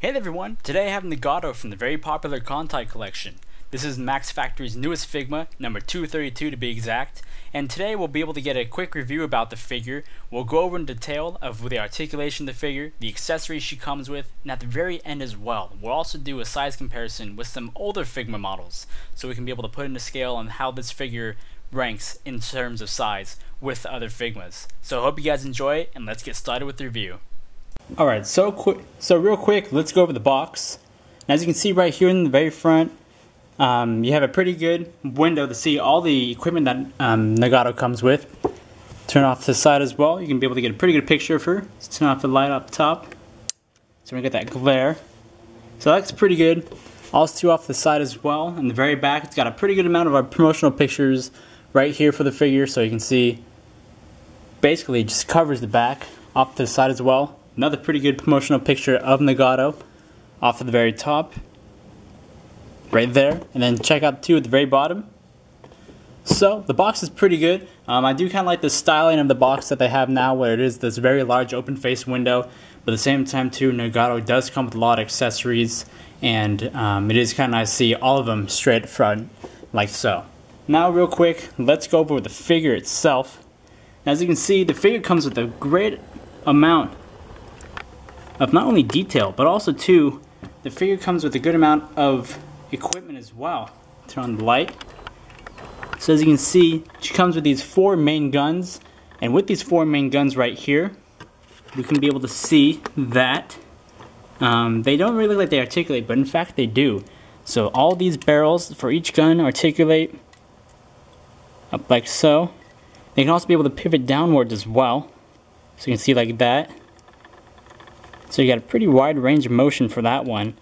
Hey there everyone, today I have Nagato from the very popular Kantai Collection. This is Max Factory's newest Figma, number 232 to be exact, and today we'll be able to get a quick review about the figure. We'll go over in detail of the articulation of the figure, the accessories she comes with, and at the very end as well, we'll also do a size comparison with some older Figma models, so we can be able to put into scale on how this figure ranks in terms of size with other Figmas. So I hope you guys enjoy it, and let's get started with the review. Alright, so real quick, let's go over the box. As you can see right here in the very front, you have a pretty good window to see all the equipment that Nagato comes with. Turn off to the side as well, you can be able to get a pretty good picture of her. Let's turn off the light up top, so we get that glare. So that's pretty good. Also off the side as well, in the very back, it's got a pretty good amount of our promotional pictures right here for the figure, so you can see basically it just covers the back. Off to the side as well. Another pretty good promotional picture of Nagato off at the very top, right there, and then check out two at the very bottom. So the box is pretty good. I do kind of like the styling of the box that they have now, where it is this very large open face window, but at the same time too, Nagato does come with a lot of accessories, and it is kind of nice to see all of them straight front, like so. Now real quick, let's go over the figure itself. As you can see, the figure comes with a great amount of not only detail, but also too, the figure comes with a good amount of equipment as well. Turn on the light. So as you can see, she comes with these four main guns, and with these four main guns right here, we can be able to see that they don't really look like they articulate, but in fact they do. So all these barrels for each gun articulate up like so. They can also be able to pivot downwards as well, so you can see like that. So you got a pretty wide range of motion for that one.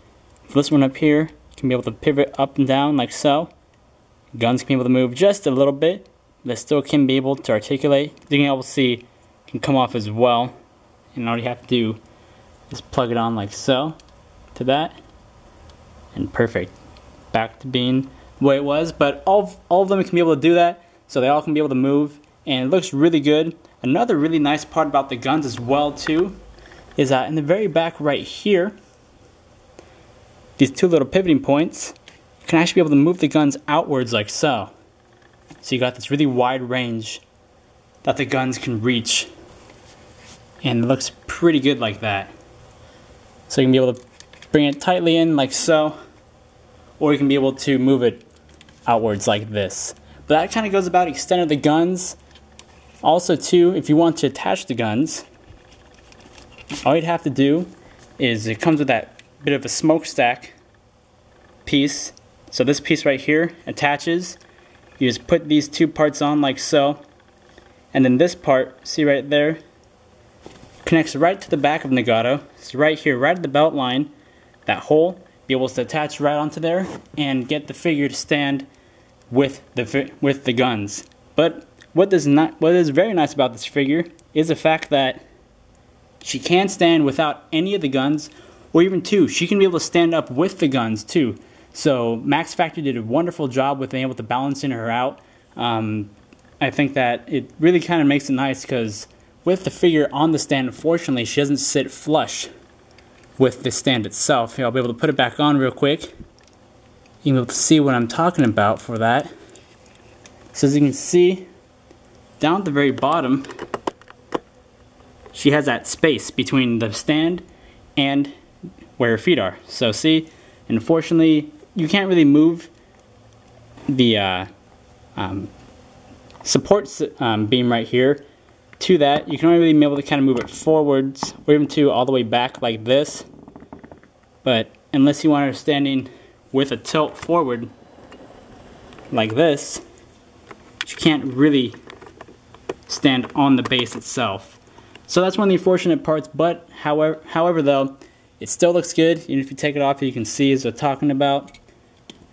For this one up here, you can be able to pivot up and down like so. Guns can be able to move just a little bit, but still can be able to articulate. You can able to see can come off as well. And all you have to do is plug it on like so to that. And perfect. Back to being the way it was. But all of them can be able to do that. So they all can be able to move. And it looks really good. Another really nice part about the guns as well too is that in the very back right here, these two little pivoting points, you can actually be able to move the guns outwards like so. So you got this really wide range that the guns can reach, and it looks pretty good like that. So you can be able to bring it tightly in like so, or you can be able to move it outwards like this. But that kind of goes about the extent of the guns. Also too, if you want to attach the guns, all you'd have to do is, it comes with that bit of a smokestack piece. So this piece right here attaches. You just put these two parts on like so. And then this part, see right there, connects right to the back of Nagato. So right here, right at the belt line, that hole, be able to attach right onto there and get the figure to stand with the guns. But what is very nice about this figure is the fact that she can stand without any of the guns, or even two, she can be able to stand up with the guns too. So Max Factory did a wonderful job with being able to balance in her out. I think that it really kind of makes it nice, because with the figure on the stand, unfortunately, she doesn't sit flush with the stand itself. Here, I'll be able to put it back on real quick. You can be able to see what I'm talking about for that. So as you can see, down at the very bottom, she has that space between the stand and where her feet are. So see, unfortunately, you can't really move the support beam right here to that. You can only really be able to kind of move it forwards, or even to all the way back like this. But unless you want her standing with a tilt forward like this, you can't really stand on the base itself. So that's one of the unfortunate parts, but however though, it still looks good. Even if you take it off, you can see, as we're talking about,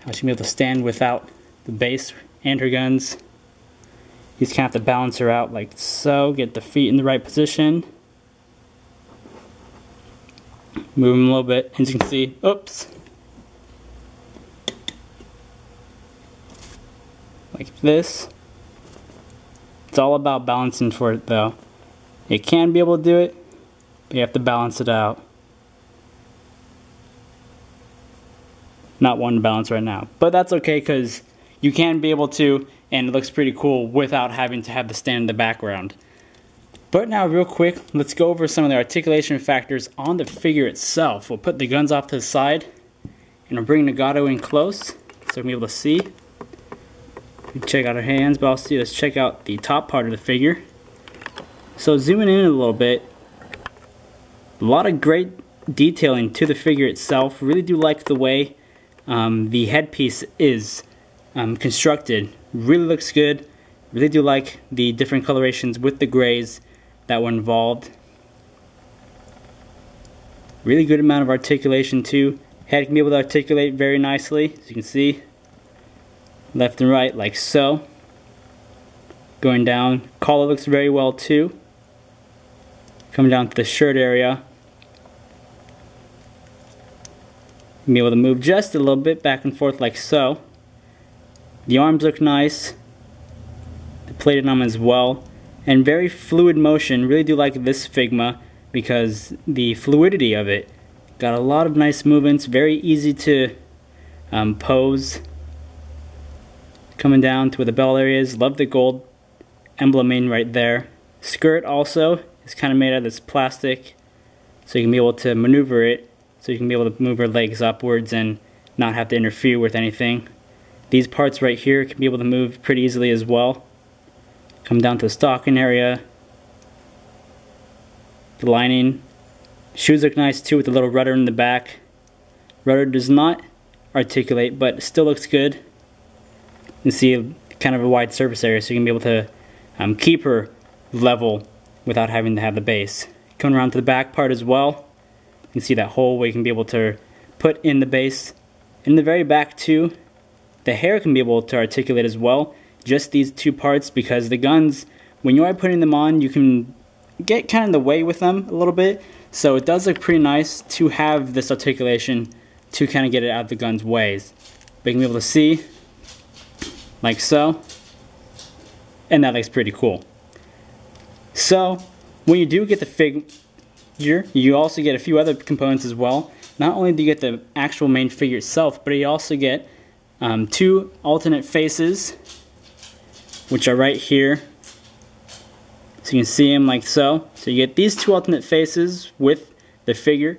how she can be able to stand without the base and her guns. You just kind of have to balance her out like so, get the feet in the right position. Move them a little bit, as you can see, oops. Like this. It's all about balancing for it though. You can be able to do it, but you have to balance it out. not wanting to balance right now. But that's okay because you can be able to, and it looks pretty cool without having to have the stand in the background. But now real quick, let's go over some of the articulation factors on the figure itself. We'll put the guns off to the side and we'll bring Nagato in close so we'll be able to see. Check out her hands, but also let's check out the top part of the figure. So zooming in a little bit, a lot of great detailing to the figure itself. Really do like the way the headpiece is constructed. Really looks good. Really do like the different colorations with the grays that were involved. Really good amount of articulation too. Head can be able to articulate very nicely, as you can see. Left and right like so. Going down, collar looks very well too. Coming down to the shirt area. Be able to move just a little bit back and forth like so. The arms look nice. The plated arm as well. And very fluid motion. Really do like this Figma because the fluidity of it. Got a lot of nice movements. Very easy to pose. Coming down to where the bell area is. Love the gold embleming right there. Skirt also is kind of made out of this plastic. So you can be able to maneuver it. So you can be able to move her legs upwards and not have to interfere with anything. These parts right here can be able to move pretty easily as well. Come down to the stocking area. The lining. Shoes look nice too with the little rudder in the back. Rudder does not articulate, but still looks good. You can see kind of a wide surface area, so you can be able to keep her level without having to have the base. Coming around to the back part as well. You can see that hole where you can be able to put in the base. In the very back too, the hair can be able to articulate as well. Just these two parts, because the guns, when you are putting them on, you can get kind of in the way with them a little bit. So it does look pretty nice to have this articulation to kind of get it out of the gun's ways. But you can be able to see, like so, and that looks pretty cool. So when you do get the figure, you also get a few other components as well. Not only do you get the actual main figure itself, but you also get two alternate faces, which are right here. So you can see them like so. So you get these two alternate faces with the figure.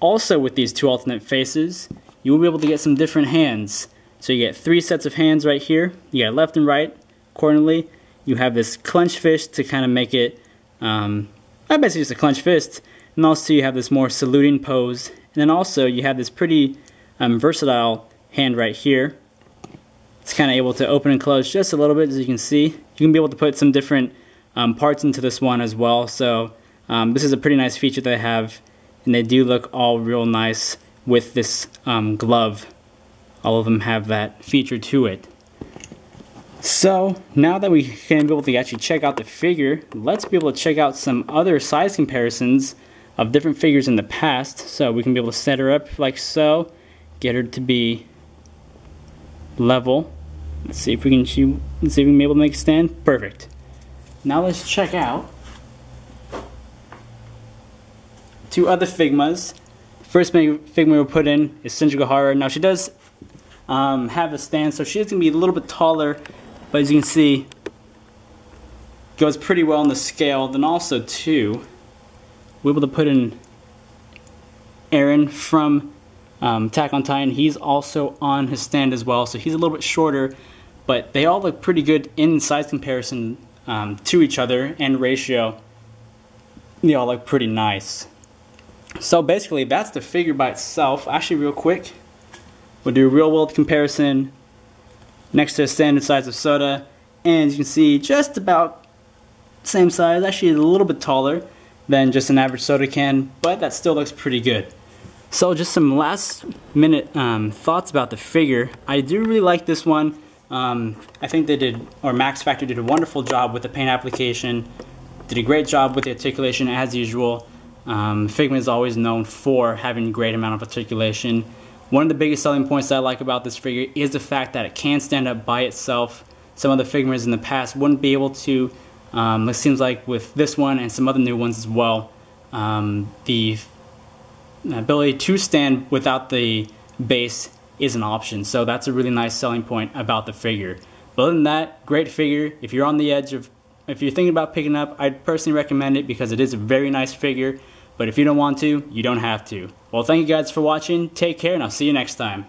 Also with these two alternate faces, you will be able to get some different hands. So you get three sets of hands right here. You got left and right accordingly. You have this clenched fist to kind of make it, basically just a clenched fist. And also you have this more saluting pose. And then also you have this pretty versatile hand right here. It's kind of able to open and close just a little bit, as you can see. You can be able to put some different parts into this one as well. So this is a pretty nice feature they have, and they do look all real nice with this glove. All of them have that feature to it. So now that we can be able to actually check out the figure, let's be able to check out some other size comparisons of different figures in the past. So we can be able to set her up like so, get her to be level. Let's see if we can be able to make a stand. Perfect. Now let's check out two other Figmas. First Figma we'll put in is Shinjigahara. Now she does have a stand, so she's going to be a little bit taller, but as you can see, goes pretty well on the scale. Then also too, we're able to put in Eren from Attack on Titan. He's also on his stand as well, so he's a little bit shorter, but they all look pretty good in size comparison to each other and ratio. They all look pretty nice. So basically that's the figure by itself. Actually, real quick, we'll do a real world comparison next to a standard size of soda, and you can see just about same size. Actually a little bit taller than just an average soda can, but that still looks pretty good. So just some last minute thoughts about the figure. I do really like this one. I think they did, or Max Factory did a wonderful job with the paint application. Did a great job with the articulation as usual. Figma is always known for having a great amount of articulation. One of the biggest selling points that I like about this figure is the fact that it can stand up by itself. Some of the Figmas in the past wouldn't be able to. It seems like with this one and some other new ones as well, the ability to stand without the base is an option. So that's a really nice selling point about the figure. But other than that, great figure. If you're on the edge of, if you're thinking about picking up, I'd personally recommend it because it is a very nice figure. But if you don't want to, you don't have to. Well, thank you guys for watching. Take care, and I'll see you next time.